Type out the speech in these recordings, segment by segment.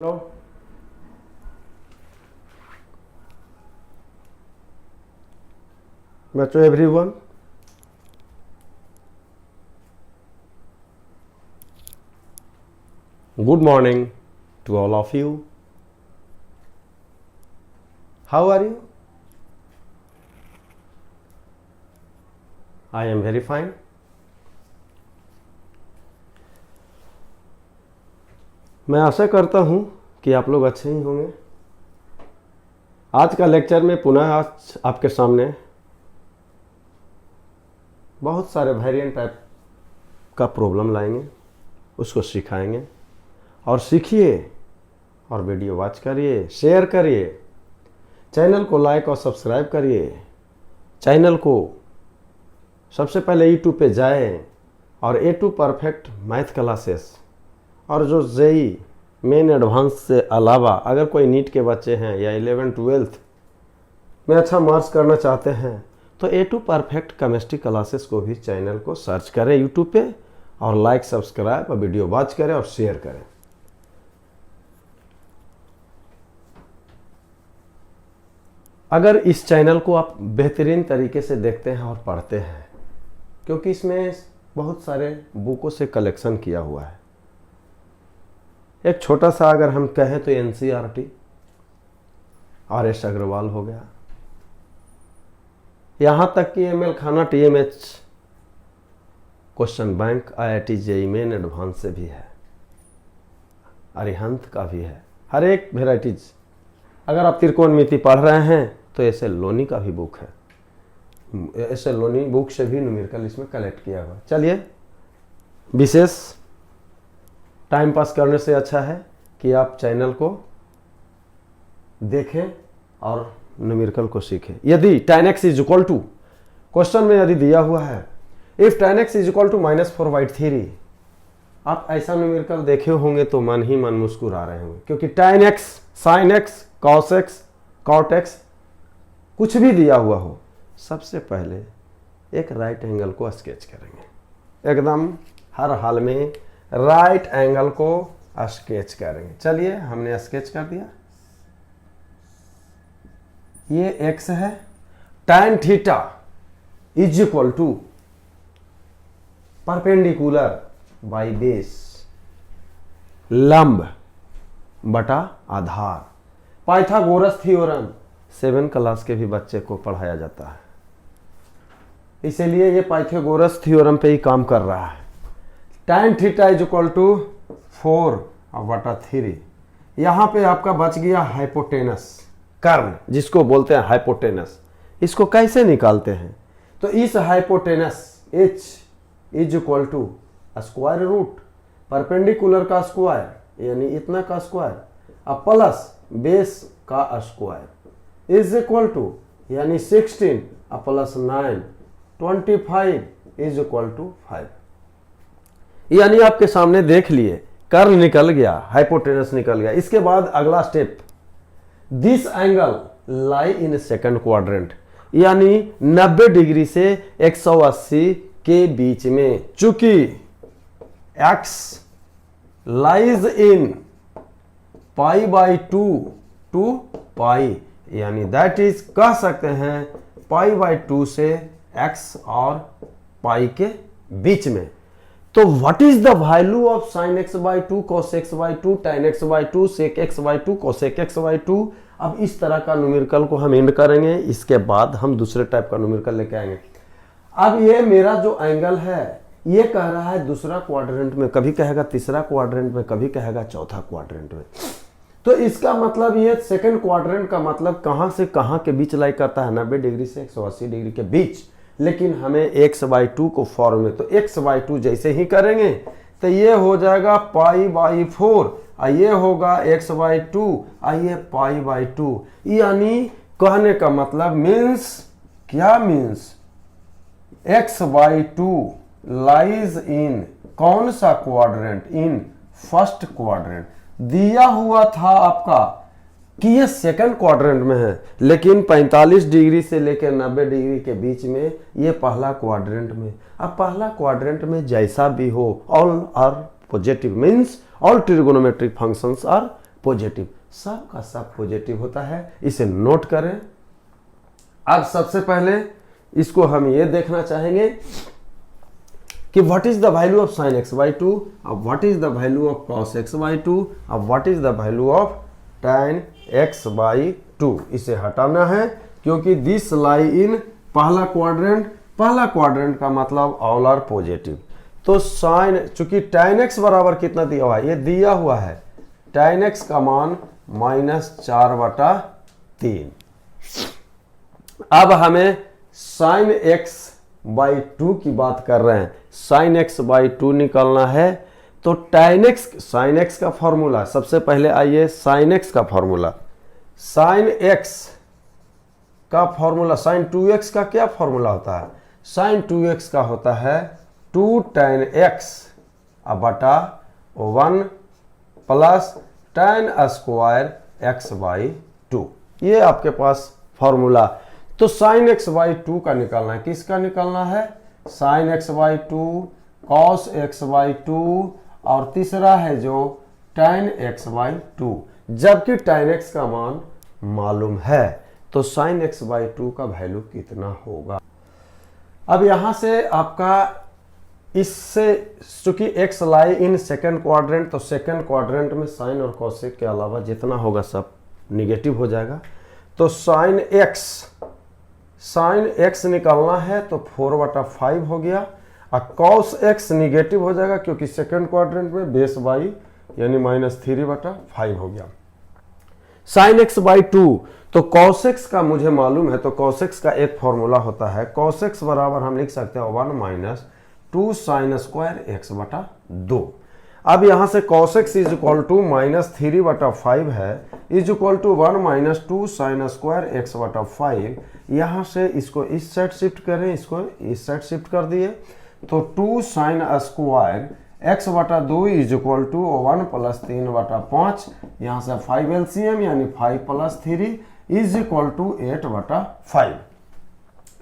Hello. Metro everyone. Good morning to all of you. How are you? I am very fine. मैं आशा करता हूँ कि आप लोग अच्छे ही होंगे। आज का लेक्चर में पुनः आज आपके सामने बहुत सारे वेरिएंट टाइप का प्रॉब्लम लाएंगे, उसको सिखाएंगे और सीखिए और वीडियो वॉच करिए, शेयर करिए, चैनल को लाइक और सब्सक्राइब करिए। चैनल को सबसे पहले यूट्यूब पे जाएं और A2 परफेक्ट मैथ क्लासेस और जो जेई मेन एडवांस से अलावा अगर कोई नीट के बच्चे हैं या 11-12 में अच्छा मार्क्स करना चाहते हैं तो A2 परफेक्ट केमिस्ट्री क्लासेस को भी चैनल को सर्च करें यूट्यूब पे और लाइक सब्सक्राइब और वीडियो वॉच करें और शेयर करें। अगर इस चैनल को आप बेहतरीन तरीके से देखते हैं और पढ़ते हैं, क्योंकि इसमें बहुत सारे बुकों से कलेक्शन किया हुआ है। एक छोटा सा अगर हम कहें तो NCERT RS अग्रवाल हो गया, यहां तक कि ML खाना TMH question bank IIT JEE main advance से भी है, अरिहंत का भी है, हर एक वेराइटीज। अगर आप त्रिकोणमिति पढ़ रहे हैं तो ऐसे लोनी का भी बुक है, ऐसे लोनी बुक से भी न्यूमेरिकल इसमें कलेक्ट किया हुआ। चलिए, विशेष टाइम पास करने से अच्छा है कि आप चैनल को देखें और न्यूमेरिकल को सीखें। यदि tan x is equal to, question में यदि दिया हुआ है if tan x is equal to -4/3, आप ऐसा न्यूमेरिकल देखे होंगे तो मन ही मन मुस्कुरा रहे होंगे, क्योंकि tan x, sin x, cos x, cot x कुछ भी दिया हुआ हो, सबसे पहले एक राइट एंगल को स्केच करेंगे, एकदम हर हाल में राइट एंगल को स्केच करेंगे। चलिए, हमने स्केच कर दिया। ये x है, tan theta is equal to perpendicular by base, लंब बटा आधार। पाइथागोरस थ्योरम 7 क्लास के भी बच्चे को पढ़ाया जाता है, इसीलिए ये पाइथागोरस थ्योरम पे ही काम कर रहा है। tan theta is equal to 4/3। यहां पे आपका बच गया हाइपोटेनस, कर्ण जिसको बोलते हैं हाइपोटेनस। इसको कैसे निकालते हैं? तो इस hypotenuse h is equal to square root perpendicular का स्क्वायर यानी इतना का स्क्वायर अब प्लस बेस का स्क्वायर इज इक्वल टू यानी 16 प्लस 9 25 इज इक्वल टू 5। यानी आपके सामने देख लिए, कर्व निकल गया, हाइपोटेनस निकल गया। इसके बाद अगला step, this angle lie in second quadrant, यानी 90 डिग्री से 180 के बीच में। चूंकि x लाइज इन π/2 टू पाई, यानी दैट इज कह सकते हैं π/2 से x और पाई के बीच में। तो what is the value of sin x/2 cos x/2 tan x/2 sec x/2 cosec x/2। अब इस तरह का न्यूमेरिकल को हम एंड करेंगे, इसके बाद हम दूसरे टाइप का न्यूमेरिकल लेके आएंगे। अब ये मेरा जो एंगल है ये कह रहा है दूसरा क्वाड्रेंट में, कभी कहेगा तीसरा क्वाड्रेंट में, कभी कहेगा चौथा क्वाड्रेंट में। तो इसका मतलब ये सेकंड क्वाड्रेंट का मतलब कहां से कहां के बीच लाई करता है, 90 डिग्री से 180 डिग्री के बीच। लेकिन हमें x/2 को फॉर्म में, तो x/2 जैसे ही करेंगे तो ये हो जाएगा π/4 और ये होगा x/2 और ये π/2। यानी कहने का मतलब मीन्स क्या, मीन्स x/2 लाइज इन कौन सा क्वाड्रेंट, इन फर्स्ट क्वाड्रेंट। दिया हुआ था आपका कि ये सेकंड क्वाड्रेंट में है, लेकिन 45 डिग्री से लेकर 90 डिग्री के बीच में ये पहला क्वाड्रेंट में। अब पहला क्वाड्रेंट में जैसा भी हो, all are positive means all trigonometric functions are positive, सब का सब पॉजिटिव होता है, इसे नोट करें। अब सबसे पहले इसको हम ये देखना चाहेंगे कि what is the value of sine x by two, अब what is the value of cos x by two, अब what is the value of tan x by two. इसे हटाना है क्योंकि दिस लाई इन पहला क्वाड्रेंट, पहला क्वाड्रेंट का मतलब ऑल आर पॉजिटिव। तो साइन, चूंकि tan x बराबर कितना दिया हुआ है, ये दिया हुआ है tan x का मान -4/3। अब हमें साइन x बाई टू की बात कर रहे हैं, साइन x बाई टू निकालना है। तो tan x, साइन x का फॉर्मूला, सबसे पहले आइए साइन x का फॉर्मूला, साइन x का फॉर्मूला, साइन 2x का क्या फॉर्मूला होता है, साइन 2x का होता है 2 tan x बटा 1 plus tan square x by 2, ये आपके पास फॉर्मूला। तो साइन x बाई 2 का निकालना है, किसका निकालना है, sine x by 2, cos x by 2 और तीसरा है जो tan x बाई 2। जबकि tan x का मान मालूम है तो साइन x बाई 2 का वैल्यू कितना होगा। अब यहां से आपका इससे, चूंकि x lie in second quadrant, तो सेकंड क्वाड्रेंट में साइन और कॉसेक के अलावा जितना होगा सब निगेटिव हो जाएगा। तो साइन x निकालना है तो 4/5 हो गया, और कॉस x निगेटिव हो जाएगा क्योंकि सेकंड क्वाड्रेंट में बेस बाई यानी -3/5 हो गया। साइन x बाई 2, तो cos x का मुझे मालूम है, तो cos x का एक फॉर्मूला होता है, cos x बराबर हम लिख सकते हैं 1 - 2 साइन स्क्वायर x/2। अब यहां से cos x is equal to -3/5 है, is equal to 1 - 2 sine square x/5। यहां से इसको इस साइड शिफ्ट करें, इसको इस साइड शिफ्ट कर दिए, तो 2 sine square x/2 is equal to 1 + 3/5, यहाँ से 5 LCM यानी 5 + 3 इज इक्वल टू 8/5,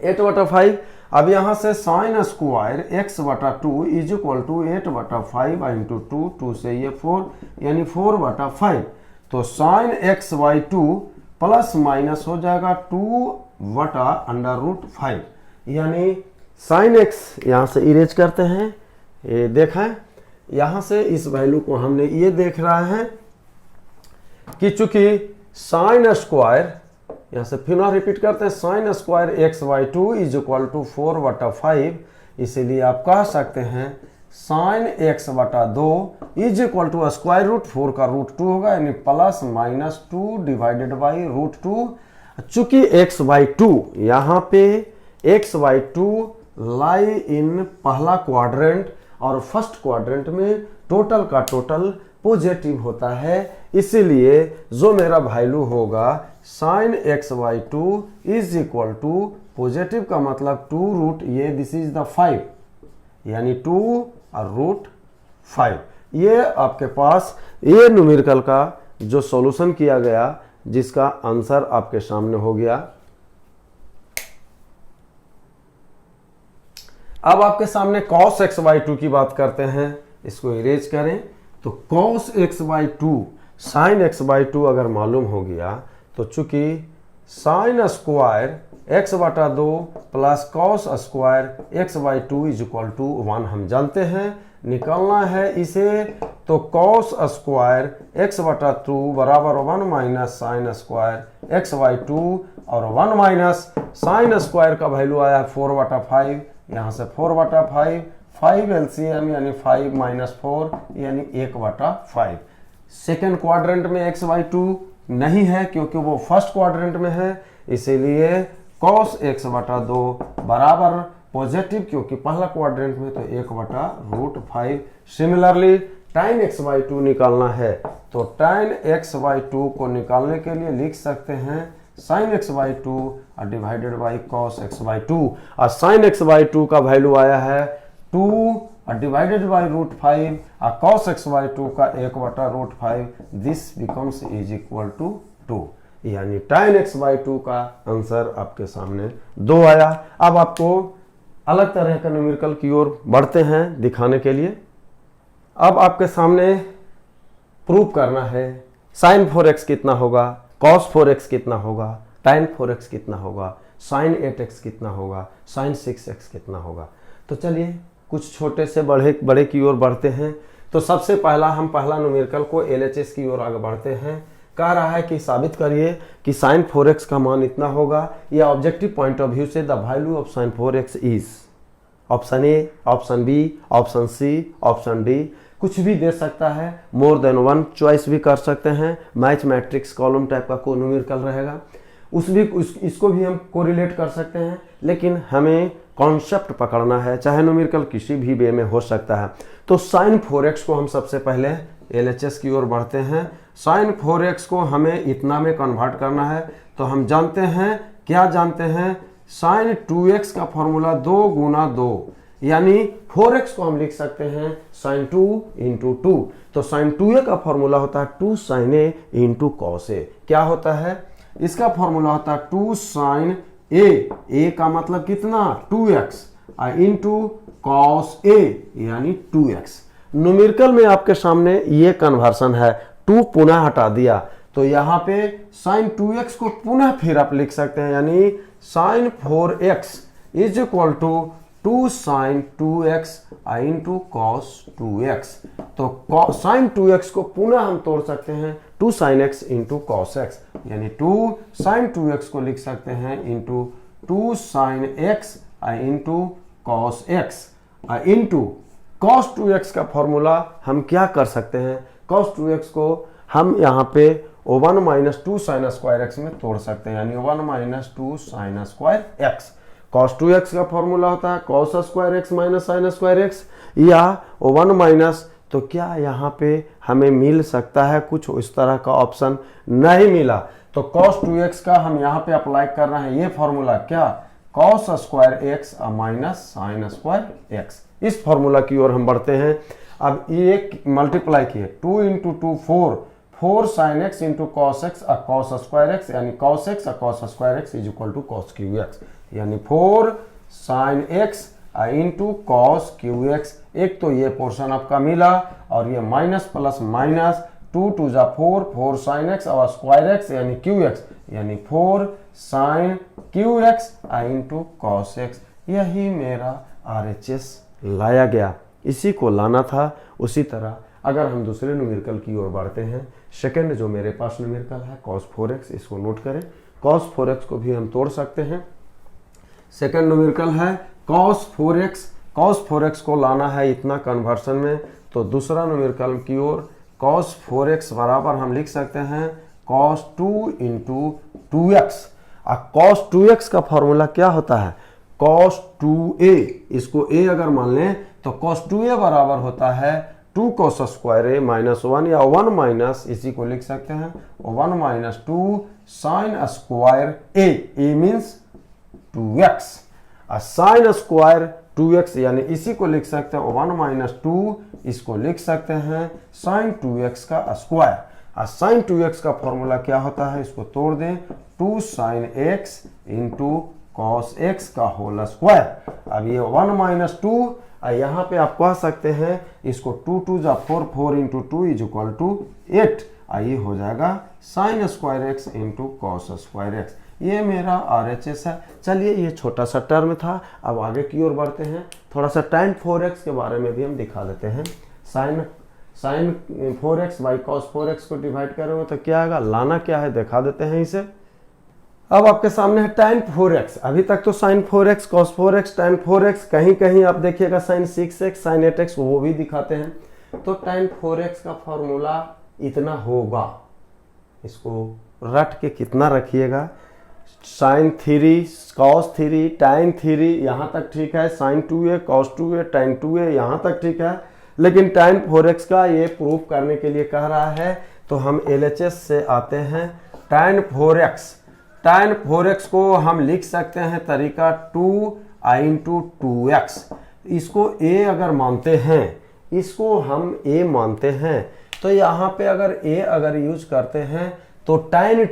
8/5। अब यहाँ से sine square x/2 is equal to 8/5 into 2, 2 से ये 4 यानी 4/5। तो sine x by 2 plus minus हो जाएगा 2/√5, यानी साइन x यहाँ से इरेज करते हैं, ये देखें यहाँ से इस वैल्यू को हमने ये देख रहा है कि चूंकि साइन स्क्वायर, यहाँ से फिर रिपीट करते हैं, sine square x by 2 is equal to 4/5, इसीलिए आप कह सकते हैं sine x/2 is equal to square root 4 का √2 होगा, यानी +-2 डिवाइडेड बाई √2। चूंकि x बाई 2, यहाँ पे x बाई 2 लाई इन पहला क्वाड्रेंट और फर्स्ट क्वाड्रेंट में टोटल का टोटल पॉजिटिव होता है, इसीलिए जो मेरा वैल्यू होगा sine x by 2 is equal to, positive का मतलब 2 ये दिस इज द 5 यानी 2 और √5। ये आपके पास ये न्यूमेरिकल का जो सॉल्यूशन किया गया, जिसका आंसर आपके सामने हो गया। अब आपके सामने cos x बाई 2 की बात करते हैं, इसको इरेज करें। तो cos x by 2 sine x by 2 अगर मालूम हो गया, तो चूंकि sine square x/2 plus cos square x by 2 is equal to 1 हम जानते हैं, निकालना है इसे। तो कॉस स्क्वायर x/2 बराबर 1 minus sign square x by 2, और 1 माइनस साइन स्क्वायर का वैल्यू आया 4/5, यहाँ से 4/5, 5 LCM यानी 5 - 4 यानी 1/5। सेकेंड क्वाड्रेंट में x बाई 2 नहीं है क्योंकि वो फर्स्ट क्वाड्रेंट में है, इसीलिए cos x/2 बराबर पॉजिटिव, क्योंकि पहला क्वाड्रेंट में तो 1/√5। सिमिलरली tan x बाई 2 निकालना है, तो tan x बाई 2 को निकालने के लिए लिख सकते हैं sin x by 2 divided by cos x by 2, और sin x बाई 2 का वैल्यू आया है 2 डिवाइडेड बाई √5, और cos x बाई 2 का 1/√5, this becomes is equal to 2, यानी tan x बाई 2 का आंसर आपके सामने 2 आया। अब आपको अलग तरह का न्यूमेरिकल की ओर बढ़ते हैं दिखाने के लिए। अब आपके सामने प्रूव करना है साइन 4x कितना होगा, कॉस 4x कितना होगा, टाइन 4x कितना होगा, साइन 8x कितना होगा, साइन 6x कितना होगा। तो चलिए कुछ छोटे से बड़े बड़े की ओर बढ़ते हैं। तो सबसे पहला हम पहला न्यूमेरिकल को LHS की ओर आगे बढ़ते हैं। कह रहा है कि साबित करिए कि साइन 4x का मान इतना होगा, या ऑब्जेक्टिव पॉइंट ऑफ व्यू से the value of sine 4x is, option A, option B, option C, option D, कुछ भी दे सकता है, मोर देन वन चॉइस भी कर सकते हैं, मैच मैट्रिक्स कॉलम टाइप का कोई न्यूमेरिकल रहेगा, इसको भी हम कोरिलेट कर सकते हैं, लेकिन हमें कॉन्सेप्ट पकड़ना है, चाहे न्यूमेरिकल किसी भी वे में हो सकता है। तो साइन 4x को हम सबसे पहले LHS की ओर बढ़ते हैं। साइन 4x को हमें इतना में कन्वर्ट करना है, तो हम जानते हैं, क्या जानते हैं, साइन 2x का फॉर्मूला 2 गुना 2, यानी 4x को हम लिख सकते हैं साइन 2 इंटू 2। तो साइन 2a का फॉर्मूला होता है 2 sine a into cos a। क्या होता है, इसका फॉर्मूला होता है 2 साइन a का मतलब कितना 2x इंटू कॉस a यानी 2x। न्यूमेरिकल में आपके सामने ये कन्वर्सन है, 2 पुनः हटा दिया, तो यहाँ पे साइन 2x को पुनः फिर आप लिख सकते हैं, यानी sine 4x is equal to 2 sine 2x into cos 2x। तो साइन 2x को पुनः हम तोड़ सकते हैं 2 sine x into cos x, यानी 2 साइन 2x को लिख सकते हैं into 2 sine x into cos x into cos 2x का फॉर्मूला हम क्या कर सकते हैं, कॉस 2x को हम यहाँ पे 1 माइनस 2 साइन स्क्वायर x में तोड़ सकते हैं, यानी 1 minus 2 sine square x। Cos 2x का फॉर्मूला होता है cos square x minus sign square x, या 1 माइनस, तो क्या यहाँ पे हमें मिल सकता है कुछ इस तरह का ऑप्शन, नहीं मिला। तो cos 2x का हम यहाँ पे अप्लाई कर रहे हैं ये फॉर्मूला, क्या cos square x minus sign square x। इस फॉर्मूला की ओर हम बढ़ते हैं। अब ये मल्टीप्लाई किए 2 into 2 4 sine x into cos x cos square x, यानी cos x cos square x is equal to cos cube x, यानी 4 sine x into cos cube x. एक तो ये पोर्शन आपका मिला, और ये माइनस प्लस माइनस 2 टू जा 4 साइन x और स्क्वायर x यानी क्यू एक्स, यानी 4 sine cube x into cos x। यही मेरा RHS लाया गया, इसी को लाना था। उसी तरह अगर हम दूसरे न्यूमेरिकल की ओर बढ़ते हैं, सेकंड जो मेरे पास न्यूमेरिकल है cos 4x, इसको नोट करें, cos 4x को भी हम तोड़ सकते हैं। सेकंड न्यूमेरिकल है cos 4x को लाना है इतना कन्वर्सन में, तो दूसरा न्यूमेरिकल की ओर cos 4x बराबर हम लिख सकते हैं cos 2 into 2x। cos 2x का फॉर्मूला क्या होता है, cos 2a, इसको a अगर मान लें तो cos 2a बराबर होता है 2 cos स्क्वायर a माइनस 1, या 1 माइनस, इसी को लिख सकते हैं 1 minus 2 sine square a means 2x, sine square 2x, यानी इसी को लिख सकते हैं 1 माइनस 2, इसको लिख सकते हैं साइन 2x का स्क्वायर। साइन 2x का फॉर्मूला क्या होता है, इसको तोड़ दें 2 sine x into cos x का होल स्क्वायर। अब ये 1 माइनस 2, यहाँ पे आप कह सकते हैं इसको 2 टू जा 4 इंटू 2 इज इक्वल टू 8, ये हो जाएगा sign square x into cos square x। ये मेरा RHS है। चलिए ये छोटा सा टर्म था, अब आगे की ओर बढ़ते हैं। थोड़ा सा tan 4x के बारे में भी हम दिखा देते हैं। Sign 4x by cos 4x को डिवाइड करोगे तो क्या आएगा, लाना क्या है दिखा देते हैं इसे। अब आपके सामने है tan 4x, अभी तक तो sin 4x cos 4x tan 4x, कहीं कहीं आप देखिएगा sin 6x sin 8x, वो भी दिखाते हैं। तो tan 4x का फॉर्मूला इतना होगा, इसको रट के कितना रखिएगा, sin 3 cos 3 tan 3 यहाँ तक ठीक है, sin 2a cos 2a tan 2a यहाँ तक ठीक है, लेकिन tan 4x का ये प्रूफ करने के लिए कह रहा है, तो हम LHS से आते हैं। tan 4x को हम लिख सकते हैं तरीका 2 इंटू 2x, इसको a अगर मानते हैं, इसको हम a मानते हैं, तो यहाँ पे अगर a अगर यूज करते हैं तो tan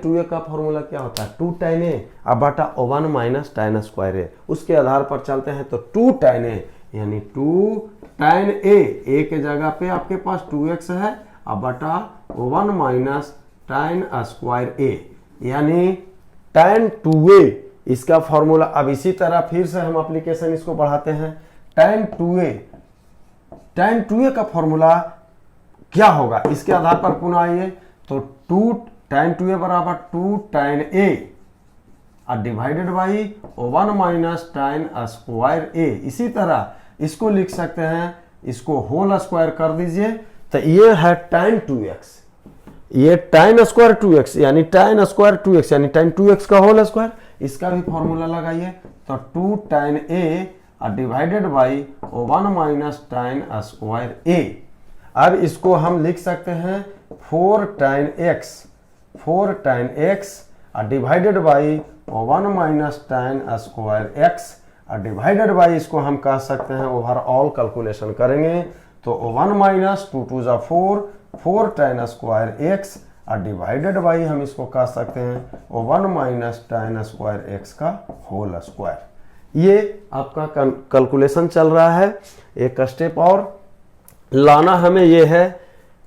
2a का फॉर्मूला क्या होता है 2 tan a अब बटा 1 माइनस tan स्क्वायर a, उसके आधार पर चलते हैं तो 2 tan a यानी 2 tan a के जगह पे आपके पास 2x है अब बटा 1 माइनस tan स्क्वायर ए, यानी tan 2a इसका फॉर्मूला। अब इसी तरह फिर से हम एप्लीकेशन इसको बढ़ाते हैं। tan 2a का फॉर्मूला क्या होगा इसके आधार पर पुनः आइए, तो 2 tan 2a बराबर 2 tan a divided by 1 minus tan square a. इसी तरह इसको लिख सकते हैं, इसको होल स्क्वायर कर दीजिए, तो ये है tan 2x, ये tan स्क्वायर 2x यानी tan स्क्वायर 2x यानी tan 2x का होल स्क्वायर। इसका भी फॉर्मूला लगाइए, तो 2 tan a divided by 1 minus tan square a. अब इसको हम लिख सकते हैं 4 tan x divided by 1 minus tan square x divided by, इसको हम कह सकते हैं ओवरऑल कैलकुलेशन करेंगे तो 1 माइनस 2 2 जा 4 tan square x divided by हम इसको कह सकते हैं 1 माइनस tan स्क्वायर एक्स का होल स्क्वायर। ये आपका कैलकुलेशन चल रहा है। एक स्टेप और लाना हमें ये है,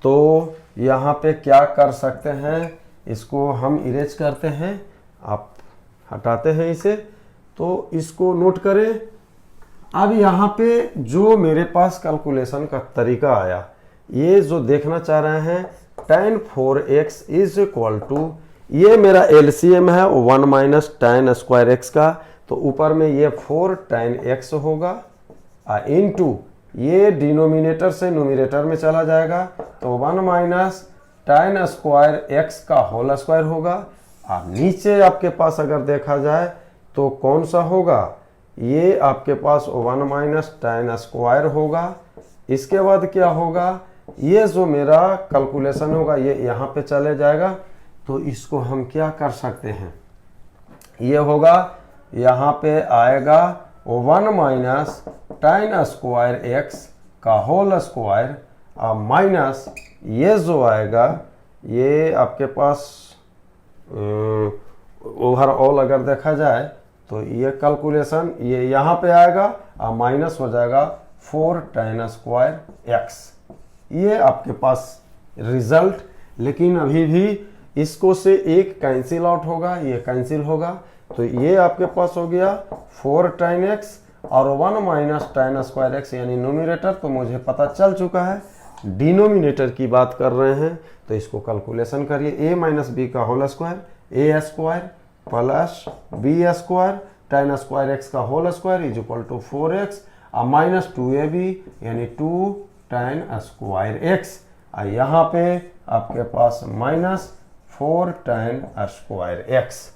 तो यहाँ पे क्या कर सकते हैं, इसको हम इरेज करते हैं, आप हटाते हैं इसे, तो इसको नोट करें। अब यहाँ पे जो मेरे पास कैलकुलेशन का तरीका आया, ये जो देखना चाह रहे हैं tan 4x is equal to, ये मेरा एलसीएम है 1 माइनस tan स्क्वायर एक्स का, तो ऊपर में ये 4 tan x होगा इनटू ये डिनोमिनेटर से न्यूमरेटर में चला जाएगा, तो 1 माइनस tan स्क्वायर एक्स का होल स्क्वायर होगा। अब नीचे आपके पास अगर देखा जाए तो कौन सा होगा, ये आपके पास 1 माइनस tan स्क्वायर होगा। इसके बाद क्या होगा, ये जो मेरा कैलकुलेशन होगा ये यहाँ पे चले जाएगा, तो इसको हम क्या कर सकते हैं, ये होगा यहाँ पे आएगा 1 माइनस tan स्क्वायर एक्स का होल स्क्वायर माइनस ये जो आएगा, ये आपके पास ओवरऑल अगर देखा जाए तो ये कैलकुलेशन ये यहाँ पे आएगा माइनस हो जाएगा 4 tan स्क्वायर एक्स। ये आपके पास रिजल्ट, लेकिन अभी भी इसको से एक कैंसिल आउट होगा, ये कैंसिल होगा, तो ये आपके पास हो गया 4 tan x और 1 माइनस tan स्क्वायर एक्स यानी न्यूमरेटर तो मुझे पता चल चुका है। डिनोमिनेटर की बात कर रहे हैं तो इसको कैलकुलेशन करिए, a माइनस बी का whole square a square plus b square tan square x का whole square is equal to 4x minus 2ab यानी 2 tan स्क्वायर एक्स। यहाँ पे आपके पास माइनस 4 tan स्क्वायर एक्स।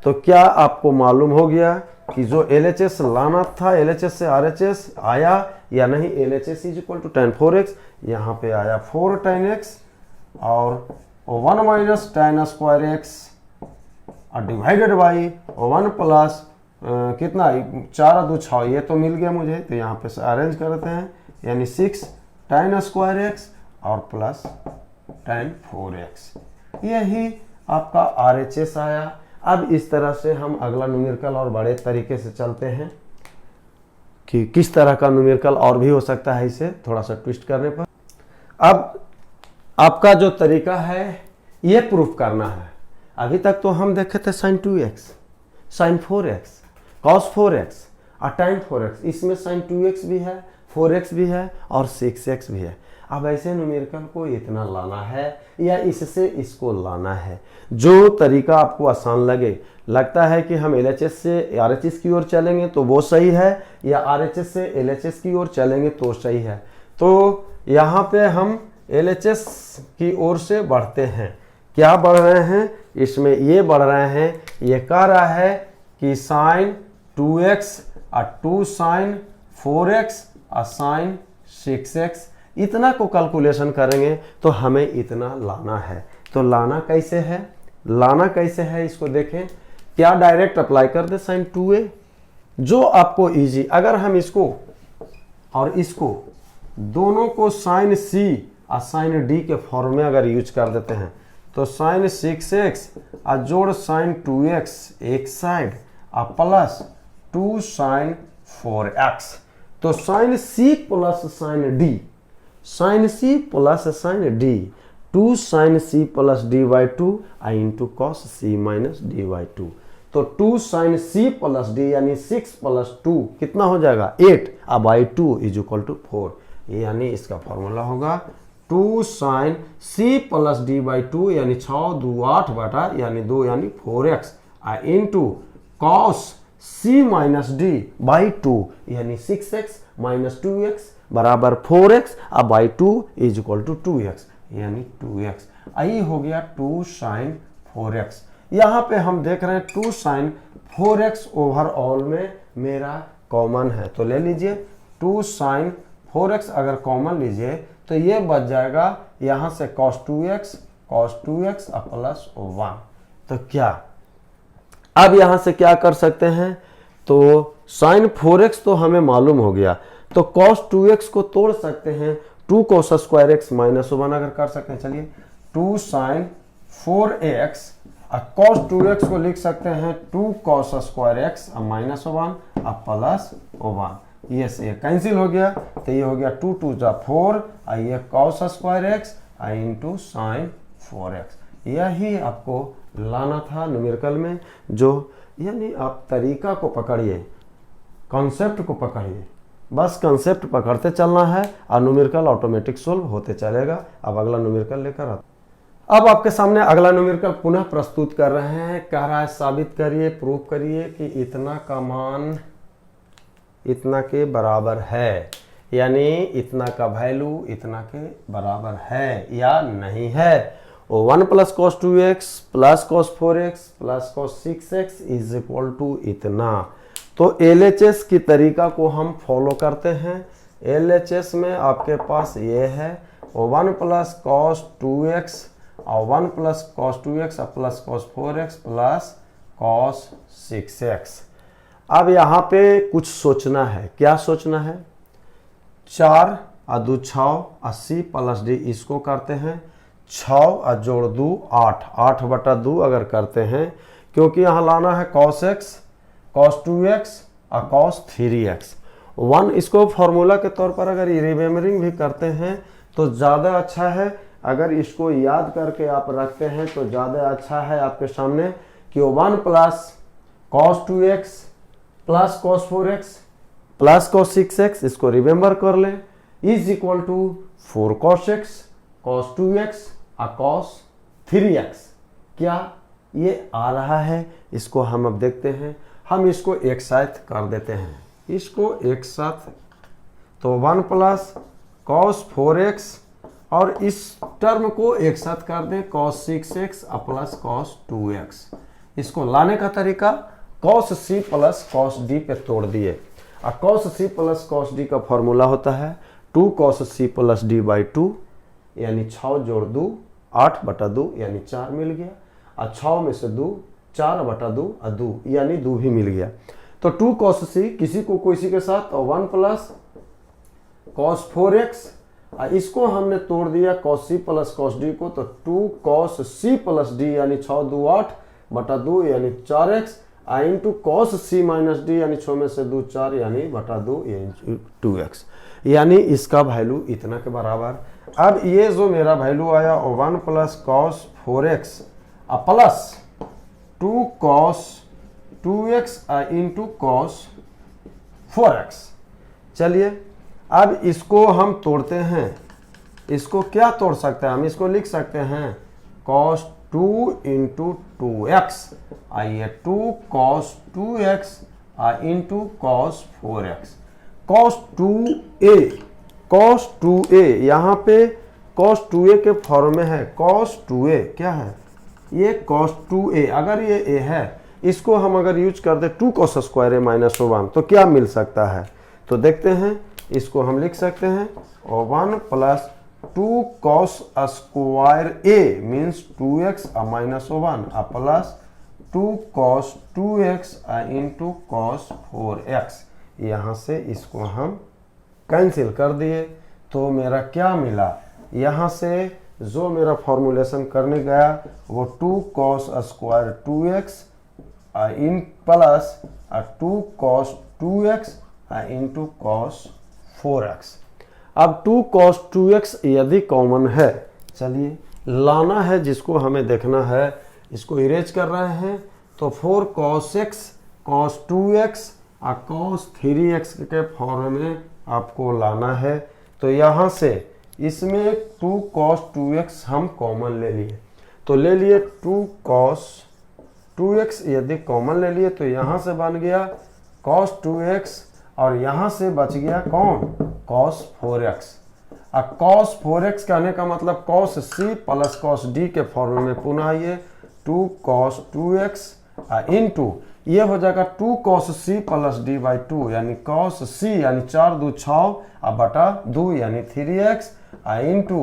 तो क्या आपको मालूम हो गया कि जो LHS लाना था LHS से RHS आया या नहीं। LHS is equal to tan 4x, यहाँ पे आया 4 tan x और 1 minus tan square x divided by 1 plus कितना 4 2 6, ये तो मिल गया मुझे, तो यहाँ पे अरेंज करते हैं, यानी 6 tan स्क्वायर एक्स और प्लस tan 4x, यही आपका RHS आया। अब इस तरह से हम अगला न्यूमेरिकल और बड़े तरीके से चलते हैं कि किस तरह का न्यूमेरिकल और भी हो सकता है इसे थोड़ा सा ट्विस्ट करने पर। अब आपका जो तरीका है ये प्रूफ करना है। अभी तक तो हम देखे थे sin 2x, sin 4x, cos 4x और tan 4x, इसमें sin 2x भी है, 4x भी है और 6x भी है। अब ऐसे न्यूमेरिकल को इतना लाना है या इससे इसको लाना है, जो तरीका आपको आसान लगे। लगता है कि हम LHS से RHS की ओर चलेंगे तो वो सही है, या RHS से LHS की ओर चलेंगे तो सही है। तो यहाँ पे हम LHS की ओर से बढ़ते हैं। क्या बढ़ रहे हैं इसमें, ये बढ़ रहे हैं, ये कह रहा है कि sin 2x और 2 sin 4x और sin 6x, इतना को कैलकुलेशन करेंगे तो हमें इतना लाना है। तो लाना कैसे है, लाना कैसे है इसको देखें। क्या डायरेक्ट अप्लाई कर दे sin 2a, जो आपको इजी। अगर हम इसको और इसको दोनों को sin c और sin d के फॉर्म में अगर यूज कर देते हैं तो sin 6x और जोड़ sin 2x एक साइड और प्लस 2 sin 4x, तो sin c plus sin d, sin c plus sin d 2 sin c plus D by two into cos c minus D by two. तो 2 sin c plus D यानी 6 plus 2 कितना हो जाएगा 8 by 2 is equal to 4। यानी इसका formula होगा 2 sin c plus D by two यानी 6 2 8 बटा यानी 2 यानी 4x into cos c minus D by 2 यानी 6x माइनस 2x बराबर 4x by 2 is equal to 2x यानी 2x। आई हो गया 2 sin 4x। यहाँ पे हम देख रहे हैं 2 sin 4x ओवरऑल में मेरा कॉमन है, तो ले लीजिए 2 sin 4x अगर कॉमन लीजिए तो ये बच जाएगा यहाँ से cos 2x प्लस 1। तो क्या अब यहाँ से क्या कर सकते हैं, तो sin 4x तो हमें मालूम हो गया, तो cos 2x को तोड़ सकते हैं 2 cos स्क्वायर x माइनस 1 अगर कर सकते हैं। चलिए 2 sin 4x cos 2x को लिख सकते हैं 2 cos square x minus 1 plus 1। ये से कैंसिल हो गया, तो ये हो गया 2 2 जा 4 ये cos square x into sine 4x। यही आपको लाना था न्यूमेरिकल में, जो यानी आप तरीका को पकड़िए, कॉन्सेप्ट को पकड़िए, बस कॉन्सेप्ट पकड़ते चलना है और न्यूमेरिकल ऑटोमेटिक सोल्व होते चलेगा। अब अगला न्यूमेरिकल लेकर आता। अब आपके सामने अगला न्यूमेरिकल पुनः प्रस्तुत कर रहे हैं। कह रहा है साबित करिए, प्रूव करिए कि इतना का मान इतना के बराबर है, यानी इतना का वैल्यू इतना के बराबर है या नहीं है। 1 plus cos 2x plus cos 4x plus cos 6x is equal to इतना। तो LHS की तरीका को हम फॉलो करते हैं। LHS में आपके पास ये है 1 प्लस कॉस 2x और 1 plus cos 2x plus cos 4x plus cos 6x। अब यहाँ पे कुछ सोचना है। क्या सोचना है, 4 और 2 6 80 प्लस डी इसको करते हैं 6 और जोड़ 2 8 8 बटा 2 अगर करते हैं, क्योंकि यहाँ लाना है cos x cos 2x और cos 3x 1। इसको फॉर्मूला के तौर पर अगर रिमेम्बरिंग भी करते हैं तो ज़्यादा अच्छा है। अगर इसको याद करके आप रखते हैं तो ज़्यादा अच्छा है आपके सामने कि 1 plus cos 2x plus cos 4x plus cos 6x इसको रिमेम्बर कर लें is equal to 4 cos x cos 2x और cos 3x। क्या ये आ रहा है, इसको हम अब देखते हैं। हम इसको एक साथ कर देते हैं, इसको एक साथ, तो 1 प्लस cos 4x और इस टर्म को एक साथ कर दें cos 6x plus cos 2x। इसको लाने का तरीका cos c plus cos d पे तोड़ दिए। और cos c plus cos d का फॉर्मूला होता है 2 cos c plus d by 2 यानी 6 जोड़ 2 8 बटा 2 यानी 4 मिल गया, और 6 में से 2 4 बटा 2 और 2 यानी 2 भी मिल गया। तो 2 cos c किसी को किसी के साथ और 1 प्लस cos 4x इसको हमने तोड़ दिया cos c plus cos d को, तो 2 cos c प्लस d यानी 6 2 8 बटा 2 यानी 4x into cos c minus d यानी 6 में से 2 4 यानी बटा 2 यानी 2x, यानी इसका वैल्यू इतना के बराबर। अब ये जो मेरा वैल्यू आया 1 plus cos 4x plus 2 cos 2x into cos 4x। चलिए अब इसको हम तोड़ते हैं। इसको क्या तोड़ सकते हैं, हम इसको लिख सकते हैं cos 2 इंटू 2x आइए 2 cos 2x into cos 4x cos 2a यहाँ पे cos 2a के फॉर्म में है। cos 2a क्या है, ये cos 2a, अगर ये a है इसको हम अगर यूज कर दे 2 cos स्क्वायर a माइनस 1 तो क्या मिल सकता है, तो देखते हैं। इसको हम लिख सकते हैं 1 plus 2 cos square a means 2x minus 1 plus 2 cos 2x into cos 4x। यहाँ से इसको हम कैंसिल कर दिए, तो मेरा क्या मिला, यहाँ से जो मेरा फॉर्मूलेशन करने गया वो 2 cos स्क्वायर 2x इन plus 2 cos 2x into cos 4x। अब 2 cos 2x यदि कॉमन है, चलिए लाना है, जिसको हमें देखना है, इसको इरेज कर रहे हैं तो 4 cos x cos 2x और cos 3x के फॉर्म में आपको लाना है। तो यहाँ से इसमें 2 cos 2x हम कॉमन ले लिए, तो ले लिए 2 cos 2x, यदि कॉमन ले लिए तो यहाँ से बन गया cos 2x और यहाँ से बच गया कौन, cos 4x। अब cos 4x कहने का मतलब cos c plus cos d के फॉर्म में पुनः ये 2 cos 2x इंटू ये हो जाएगा 2 cos c plus d by 2, यानी cos c यानी 4 2 6 और बटा 2 यानी 3x into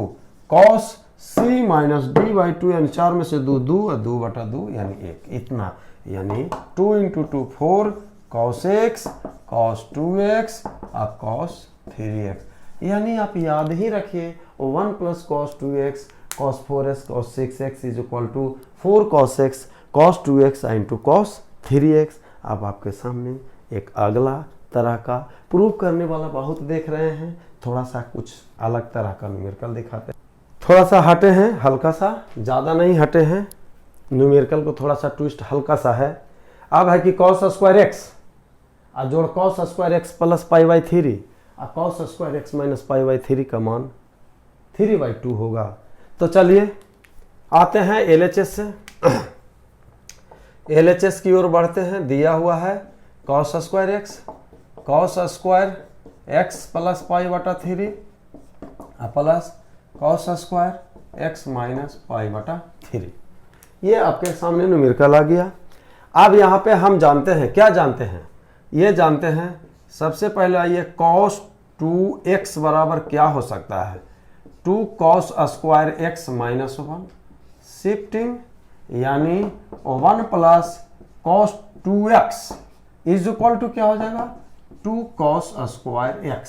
cos c minus d by 2 यानी 4 में से 2 2 और 2 बटा 2 यानी 1, इतना, यानी 2 into 2 4 cos x cos 2x और cos 3x। यानी आप याद ही रखिए 1 plus cos 2x cos 4x cos 6x is equal to 4 cos x cos 2x into cos 3x। अब आपके सामने एक अगला तरह का प्रूव करने वाला बहुत देख रहे हैं, थोड़ा सा कुछ अलग तरह का न्यूमेरिकल दिखाते हैं। थोड़ा सा हटे हैं, हल्का सा, ज़्यादा नहीं हटे हैं, न्यूमेरिकल को थोड़ा सा ट्विस्ट हल्का सा है। अब है कि cos स्क्वायर x और जोड़ cos square x plus pi by 3 और cos square x minus pi by 3 का मान 3/2 होगा। तो चलिए आते हैं LHS से LHS की ओर बढ़ते हैं। दिया हुआ है cos square x plus pi बटा 3 plus cos square x minus pi बटा 3, ये आपके सामने न्यूमेरिकल आ गया। अब यहाँ पे हम जानते हैं, क्या जानते हैं, ये जानते हैं सबसे पहले आइए cos 2x बराबर क्या हो सकता है, 2 cos square x minus 1 shifting, यानी 1 plus cos 2x is equal to क्या हो जाएगा 2 cos स्क्वायर x,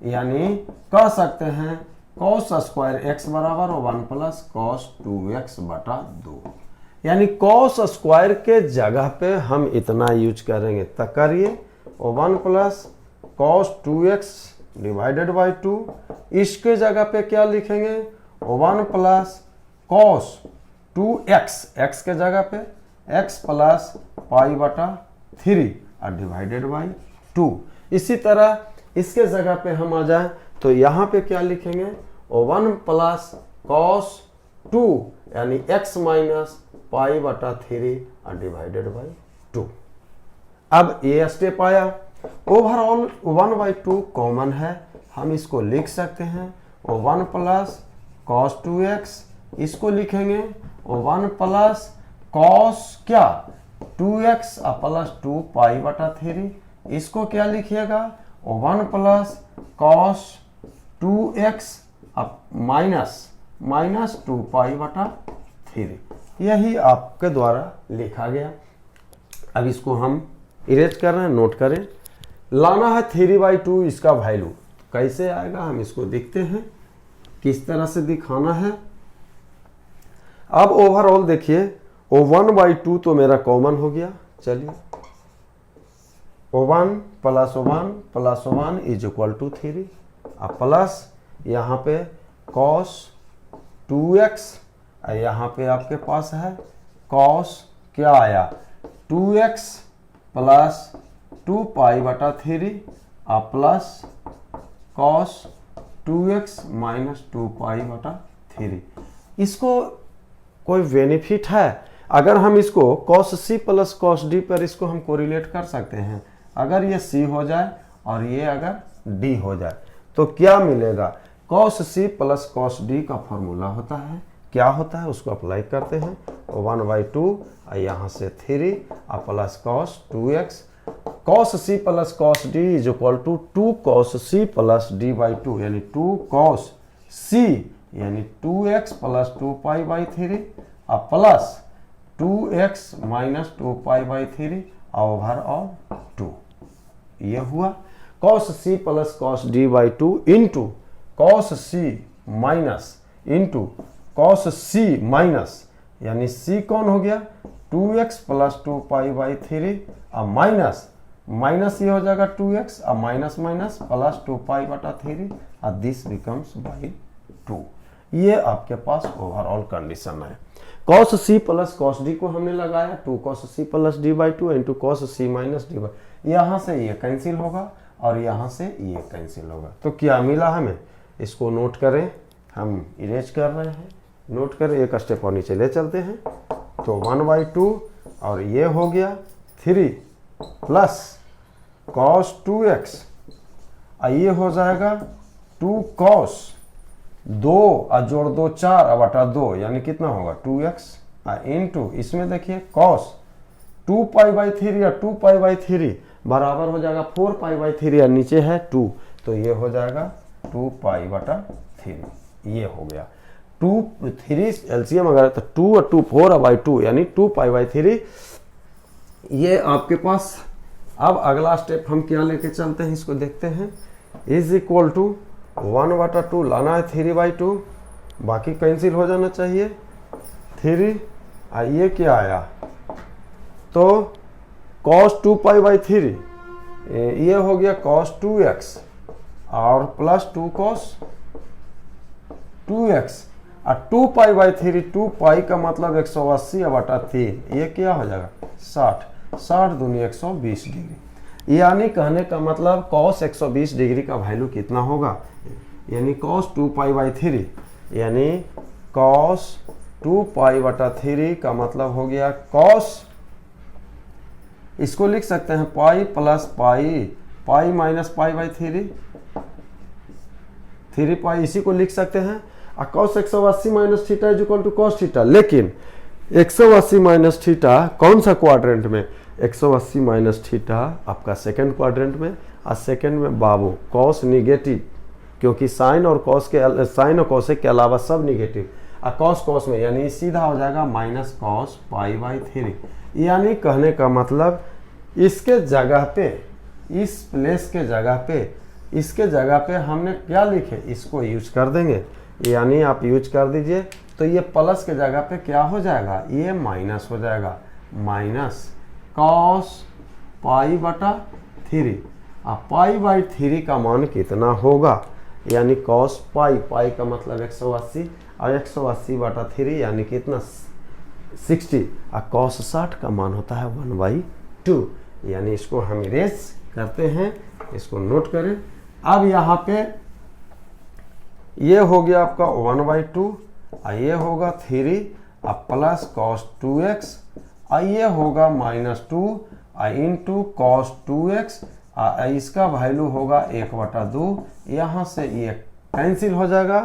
यानी कह सकते हैं cos स्क्वायर x बराबर 1 प्लस cos 2x बटा 2, यानी cos स्क्वायर के जगह पे हम इतना यूज करेंगे, तक करिए 1 plus cos 2x divided by 2, इसके जगह पे क्या लिखेंगे 1 प्लस cos 2x, x के जगह पे x प्लस पाई बटा 3 और डिवाइडेड बाई 2। इसी तरह इसके जगह पे हम आ जाएं तो यहाँ पे क्या लिखेंगे 1 प्लस cos 2 यानी x माइनस पाई बटा 3 और डिवाइडेड बाई 2। अब ये स्टेप आया, ओवरऑल 1/2 कॉमन है, हम इसको लिख सकते हैं 1 प्लस cos 2x, इसको लिखेंगे 1 प्लस cos क्या 2x प्लस 2 पाई बटा 3, इसको क्या लिखिएगा 1 प्लस cos 2x माइनस 2 पाई बटा 3, यही आपके द्वारा लिखा गया। अब इसको हम इरेज कर रहे हैं, नोट करें। लाना है 3/2 इसका वैल्यू, कैसे आएगा हम इसको देखते हैं किस तरह से दिखाना है। अब ओवरऑल देखिए 1/2 तो मेरा कॉमन हो गया, चलिए 1 प्लस 1 इज इक्वल टू 3 और प्लस यहाँ पे cos 2x, यहाँ पे आपके पास है cos क्या आया 2x प्लस 2 पाई बटा 3 और प्लस cos 2x माइनस 2 पाई बटा 3। इसको कोई बेनिफिट है, अगर हम इसको cos c plus cos d पर इसको हम कोरिलेट कर सकते हैं, अगर ये c हो जाए और ये अगर d हो जाए तो क्या मिलेगा, cos c plus cos d का फॉर्मूला होता है, क्या होता है उसको अप्लाई करते हैं 1/2 यहाँ से 3 और plus cos 2x, cos c plus cos d is equal to 2 cos c plus d by 2, यानी 2 cos c यानी 2x प्लस 2 पाई बाई 3 और plus 2x minus 2 pi by 3 over all 2, ये हुआ cos c plus cos d by 2 into cos c minus into cos c minus, यानी c कौन हो गया 2x plus 2 pi by 3 और minus ये हो जाएगा 2x और माइनस प्लस 2 पाई बटा 3 और दिस बिकम्स बाई 2। ये आपके पास ओवरऑल कंडीशन है। cos c plus cos d को हमने लगाया 2 cos c plus d by 2 into cos c minus d by, यहाँ से ये कैंसिल होगा और यहाँ से ये कैंसिल होगा। तो क्या मिला हमें, इसको नोट करें, हम इरेज कर रहे हैं, नोट करें, एक स्टेप और नीचे ले चलते हैं। तो 1/2 और ये हो गया 3 प्लस cos 2x, ये हो जाएगा 2 cos 2 और जोड़ 2 4 और बटा 2 यानी कितना होगा 2x इंटू इसमें देखिए cos 2π/3 या 2π/3 बराबर हो जाएगा 4π/3 या नीचे है 2, तो ये हो जाएगा 2π/3। ये हो गया 2 3 एलसीएम अगर तो 2 और 2 4/2 यानी 2π/3। ये आपके पास, अब अगला स्टेप हम क्या लेके चलते हैं इसको देखते हैं। इज इक्वल टू 1/2 लाना है 3/2, बाकी कैंसिल हो जाना चाहिए 3। ये क्या आया तो cos 2π/3, ये हो गया cos 2x और प्लस 2 cos 2x और 2π/3, 2π का मतलब 180/3, ये क्या हो जाएगा 60 दूनी 120 डिग्री। यानी कहने का मतलब cos 120 डिग्री का वैल्यू कितना होगा, यानी cos 2π/3 यानी cos 2π/3 का मतलब हो गया cos, इसको लिख सकते हैं पाई प्लस पाई माइनस π/3, 3π इसी को लिख सकते हैं। cos 180 minus theta is equal to cos theta, लेकिन 180 माइनस थीटा कौन सा क्वाड्रेंट में, 180 माइनस थीटा आपका सेकंड क्वाड्रेंट में, और सेकंड में बाबू cos निगेटिव, क्योंकि साइन और cos के अलावा सब निगेटिव, और cos में यानी सीधा हो जाएगा माइनस cos π/3। यानी कहने का मतलब इसके जगह पे, इस प्लेस के जगह पे, इसके जगह पे हमने क्या लिखे, इसको यूज कर देंगे, यानी आप यूज कर दीजिए। तो ये प्लस के जगह पे क्या हो जाएगा, ये माइनस हो जाएगा, माइनस cos π/3। अब π/3 का मान कितना होगा, यानी cos पाई का मतलब 180 और 180/3 यानी कितना 60, और cos 60 का मान होता है 1/2। यानी इसको हम इरेज करते हैं, इसको नोट करें। अब यहाँ पे ये हो गया आपका 1/2, ये होगा 3 अब प्लस cos 2x, ये होगा -2 इंटू cos 2x, इसका वैल्यू होगा 1/2। यहाँ से ये कैंसिल हो जाएगा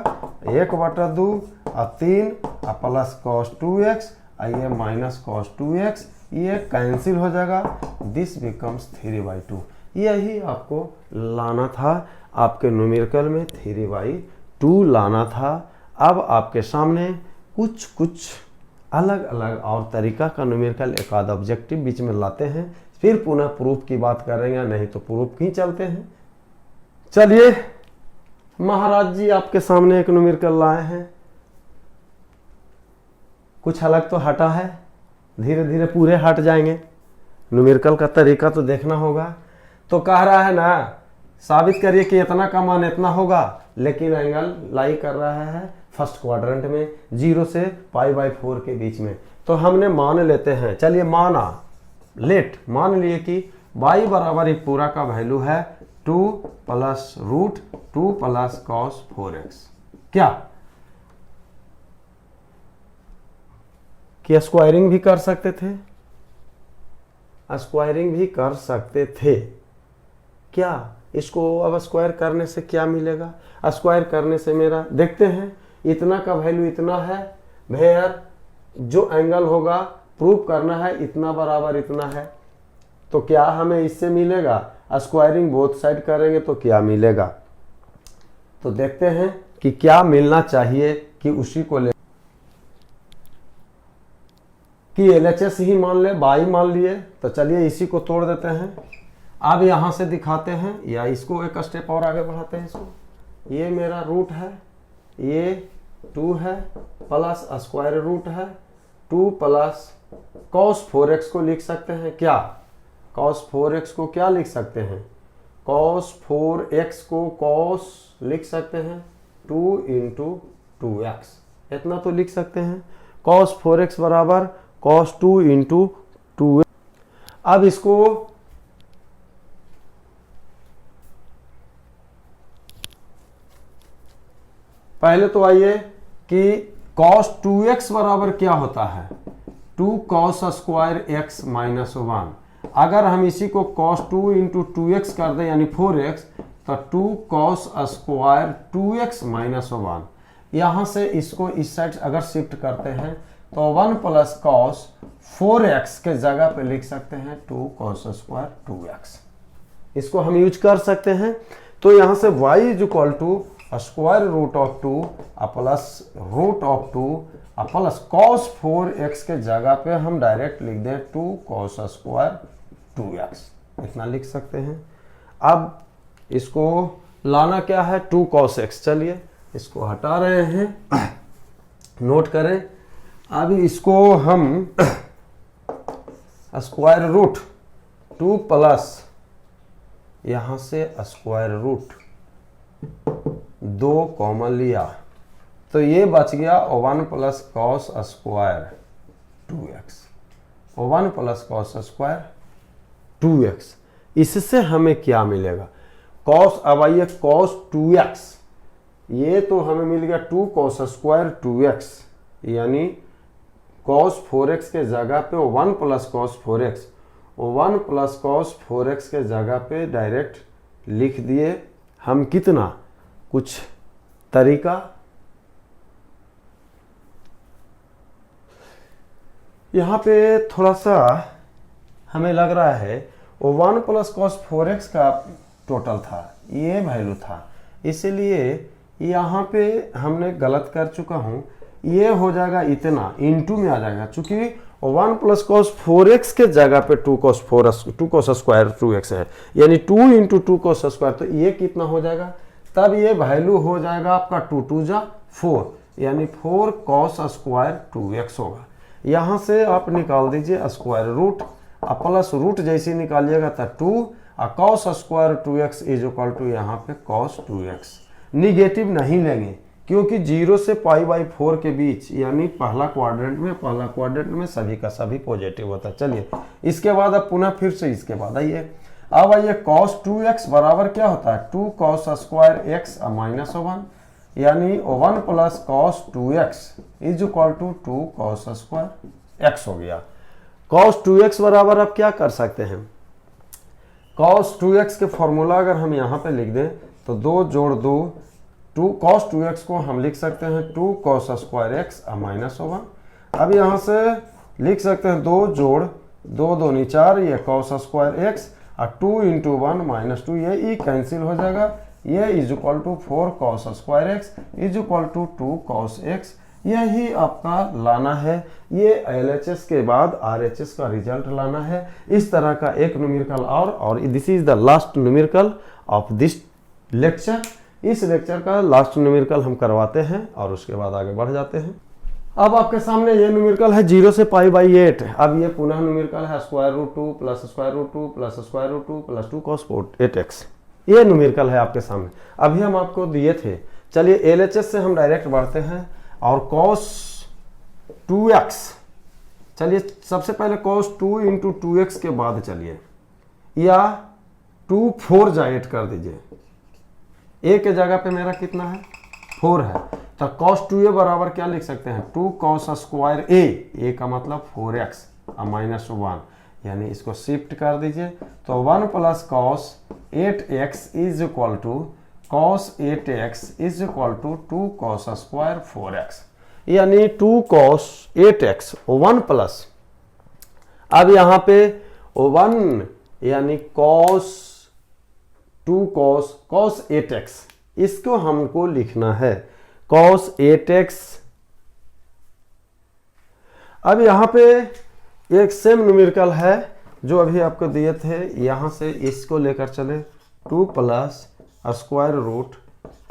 1/2 और 3 प्लस cos 2x, ये माइनस cos 2x, ये कैंसिल हो जाएगा, दिस बिकम्स 3/2। यही आपको लाना था, आपके न्यूमेरिकल में 3/2 लाना था। अब आपके सामने कुछ अलग अलग और तरीका का न्यूमेरिकल एक आध ऑब्जेक्टिव बीच में लाते हैं, फिर पुनः प्रूफ की बात करेंगे, नहीं तो प्रूफ ही चलते हैं। चलिए महाराज जी आपके सामने एक न्यूमेरिकल लाए हैं, कुछ अलग तो हटा है, धीरे धीरे पूरे हट जाएंगे। न्यूमेरिकल का तरीका तो देखना होगा। तो कह रहा है ना, साबित करिए कि इतना का मान इतना होगा, लेकिन एंगल लाई कर रहा है फर्स्ट क्वाड्रेंट में 0 से π/4 के बीच में। तो हमने मान लेते हैं, चलिए मान लिए कि y बराबर एक पूरा का वैल्यू है 2 प्लस √2 प्लस cos 4x। क्या कि स्क्वायरिंग भी कर सकते थे, स्क्वायरिंग भी कर सकते थे। क्या इसको अब स्क्वायर करने से क्या मिलेगा, स्क्वायर करने से मेरा देखते हैं इतना का वैल्यू इतना है, वेयर जो एंगल होगा प्रूव करना है इतना बराबर इतना है, तो क्या हमें इससे मिलेगा, स्क्वायरिंग बोथ साइड करेंगे तो क्या मिलेगा। तो देखते हैं कि क्या मिलना चाहिए, कि उसी को ले कि LHS ही मान ले, बाई मान लिए, तो चलिए इसी को तोड़ देते हैं। अब यहाँ से दिखाते हैं, या इसको एक स्टेप और आगे बढ़ाते हैं। इसको ये मेरा रूट है, ये 2 है प्लस स्क्वायर रूट है 2 प्लस cos 4x को लिख सकते हैं। क्या cos 4x को क्या लिख सकते हैं, cos 4x को cos लिख सकते हैं 2 इंटू 2x, इतना तो लिख सकते हैं। cos 4x बराबर cos 2 इंटू 2x। अब इसको पहले तो आइए कि cos 2x बराबर क्या होता है, 2 cos स्क्वायर x माइनस 1। अगर हम इसी को cos 2 इंटू 2x कर दें यानी 4x, तो 2 cos स्क्वायर 2x माइनस 1। यहां से इसको इस साइड अगर शिफ्ट करते हैं तो 1 प्लस cos 4x के जगह पे लिख सकते हैं 2 cos स्क्वायर 2x। इसको हम यूज कर सकते हैं। तो यहां से y is equal to square root of 2 plus root of 2 plus cos 4x के जगह पे हम डायरेक्ट लिख दें 2 cos स्क्वायर 2x, इतना लिख सकते हैं। अब इसको लाना क्या है, 2 cos x। चलिए इसको हटा रहे हैं, नोट करें। अब इसको हम स्क्वायर रूट 2 प्लस यहां से स्क्वायर रूट 2 कॉमन लिया तो ये बच गया 1 plus cos square 2x, 1 plus cos square 2x। इससे हमें क्या मिलेगा, cos, अब आइए cos 2x, ये तो हमें मिल गया 2 cos स्क्वायर 2x, यानी cos 4x के जगह पे 1 plus cos 4x, 1 plus cos 4x के जगह पे डायरेक्ट लिख दिए हम कितना, कुछ तरीका। यहां पे थोड़ा सा हमें लग रहा है वो 1 प्लस cos 4x का टोटल था, ये वैल्यू था, इसलिए यहाँ पे हमने गलत कर चुका हूँ। ये हो जाएगा इतना, इनटू में आ जाएगा, चूंकि 1 प्लस cos 4x के जगह पे 2 cos स्क्वायर 2x है, यानी 2 इंटू 2 cos स्क्वायर, तो ये कितना हो जाएगा, तब ये वैल्यू हो जाएगा आपका 2 2 जा 4, यानी 4 cos स्क्वायर 2x होगा। यहाँ से आप निकाल दीजिए स्क्वायर रूट, प्लस रूट जैसे निकालिएगा तो 2 cos square 2x is equal to यहाँ पे cos 2x। निगेटिव नहीं लेंगे क्योंकि 0 से π/4 के बीच यानी पहला क्वाड्रेंट में सभी का सभी पॉजिटिव होता है। चलिए इसके बाद अब पुनः फिर से इसके बाद आइए, अब आइए cos 2x बराबर क्या होता है, 2 cos स्क्वायर x माइनस 1, यानी 1 plus cos 2x is equal to 2 cos square x हो गया। cos 2x बराबर अब क्या कर सकते हैं, cos 2x के फॉर्मूला अगर हम यहाँ पे लिख दें तो 2 जोड़ 2, 2 cos 2x को हम लिख सकते हैं 2 cos स्क्वायर x माइनस 1। अब यहाँ से लिख सकते हैं 2 जोड़ 2 2 4, ये cos स्क्वायर x और 2 इंटू 1 माइनस 2, ये ई कैंसिल हो जाएगा, ये is equal to 4 cos square x is equal to 2 cos x। यही आपका लाना है, ये LHS के बाद RHS का रिजल्ट लाना है। इस तरह का एक न्यूमेरिकल और this is the last numerical of this lecture. इस लेक्चर का लास्ट न्यूमेरिकल हम करवाते हैं और उसके बाद आगे बढ़ जाते हैं। अब आपके सामने ये न्यूमेरिकल है 0 से π/8। अब ये पुनः न्यूमेरिकल है square root 2 plus square root 2 plus square root 2 plus 2 cos 8x। ये न्यूमेरिकल है आपके सामने, अभी हम आपको दिए थे। चलिए LHS से हम डायरेक्ट बढ़ते हैं और cos 2x, चलिए सबसे पहले cos 2 इंटू 2x के बाद चलिए या 2 4 जा 8 कर दीजिए, a के जगह पे मेरा कितना है 4 है, तो cos 2a बराबर क्या लिख सकते हैं 2 cos स्क्वायर a का मतलब 4x माइनस 1, यानी इसको शिफ्ट कर दीजिए तो 1 plus cos 8x is equal to cos 8x is equal to 2 cos square 4x, यानी 2 cos 8x 1 प्लस, अब यहाँ पे 1 यानी cos 2 cos 8x, इसको हमको लिखना है cos 8x। अब यहाँ पे एक सेम न्यूमेरिकल है जो अभी आपको दिए थे, यहाँ से इसको लेकर चले 2 प्लस स्क्वायर रूट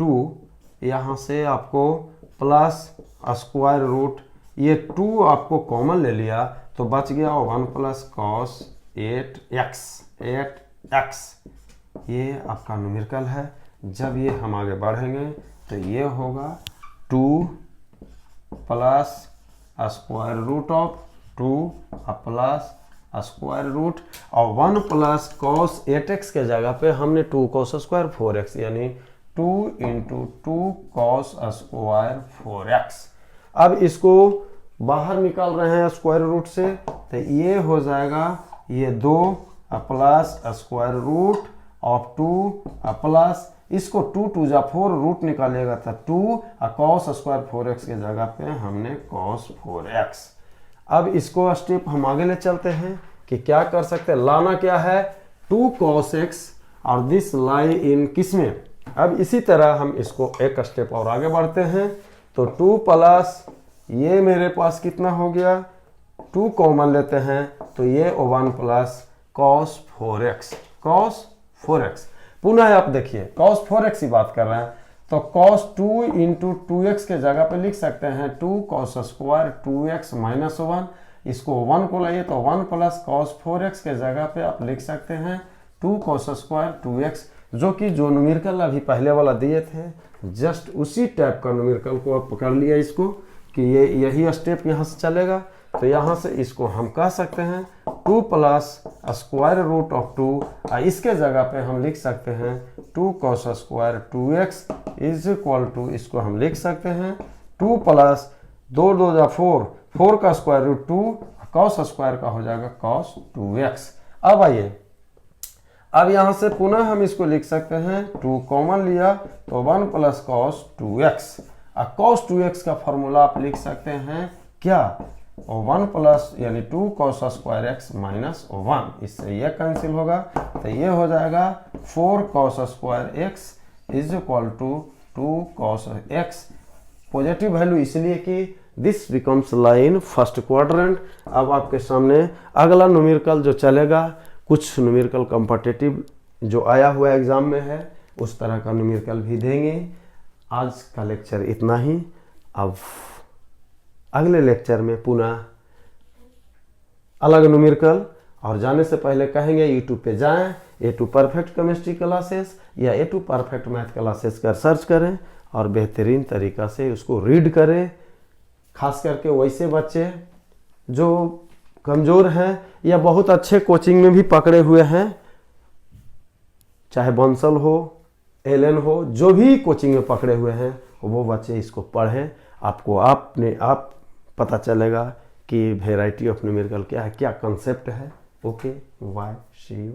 2, यहाँ से आपको प्लस स्क्वायर रूट, ये 2 आपको कॉमन ले लिया तो बच गया 1 प्लस cos 8x। ये आपका न्यूमेरिकल है। जब ये हम आगे बढ़ेंगे तो ये होगा 2 plus square root of 2 plus square root और 1 प्लस कॉस 8x के जगह पे हमने 2 कॉस स्क्वायर 4x यानी 2 इंटू 2 कॉस स्क्वायर 4x। अब इसको बाहर निकाल रहे हैं स्क्वायर रूट से, तो ये हो जाएगा ये 2 plus square root of 2 plus इसको 2 2 जा 4 रूट निकालिएगा था 2 और कॉस स्क्वायर 4x के जगह पे हमने कॉस 4x। अब इसको स्टेप हम आगे ले चलते हैं कि क्या कर सकते हैं, लाना क्या है 2 cos x और दिस लाई इन किसमें। अब इसी तरह हम इसको एक स्टेप और आगे बढ़ते हैं, तो 2 प्लस ये मेरे पास कितना हो गया 2 कॉमन लेते हैं तो ये 1 प्लस cos 4x पुनः आप देखिए cos 4x की बात कर रहे हैं तो cos 2 इंटू 2x के जगह पे लिख सकते हैं 2 cos स्क्वायर 2x माइनस 1, इसको 1 को लाइए तो 1 प्लस cos 4x के जगह पे आप लिख सकते हैं 2 cos स्क्वायर 2x, जो न्यूमेरिकल अभी पहले वाला दिए थे जस्ट उसी टाइप का न्यूमेरिकल को आप पकड़ लिया इसको कि ये यही स्टेप यहाँ से चलेगा। तो यहाँ से इसको हम कह सकते हैं 2 प्लस स्क्वायर रूट ऑफ 2 और इसके जगह पे हम लिख सकते हैं 2 cos square 2x is equal to इसको हम लिख सकते हैं 2 प्लस 2 2 जा 4 का स्क्वायर रूट 2 cos स्क्वायर का हो जाएगा cos 2x। अब आइए अब यहाँ से पुनः हम इसको लिख सकते हैं 2 कॉमन लिया तो 1 प्लस cos 2x और cos 2x का फॉर्मूला आप लिख सकते हैं क्या और 1 प्लस यानी 2 cos स्क्वायर x माइनस 1, इससे यह कैंसिल होगा तो ये हो जाएगा 4 cos square x is equal to 2 cos x। Positive value इसलिए कि this becomes line first quadrant. अब आपके सामने अगला न्यूमेरिकल जो चलेगा, कुछ न्यूमेरिकल कॉम्पिटिटिव जो आया हुआ एग्जाम में है उस तरह का न्यूमेरिकल भी देंगे। आज का लेक्चर इतना ही, अब अगले लेक्चर में पुनः अलग न्यूमेरिकल, और जाने से पहले कहेंगे यूट्यूब पे जाएं, A2 परफेक्ट केमिस्ट्री क्लासेस या A2 परफेक्ट मैथ क्लासेस का सर्च करें और बेहतरीन तरीक़ा से उसको रीड करें। खास करके वैसे बच्चे जो कमज़ोर हैं या बहुत अच्छे कोचिंग में भी पकड़े हुए हैं, चाहे बंसल हो एलन हो, जो भी कोचिंग में पकड़े हुए हैं वो बच्चे इसको पढ़ें। आपको अपने आप पता चलेगा कि वैरायटी ऑफ न्यूमेरिकल क्या है, क्या कंसेप्ट है। Okay, bye, see you.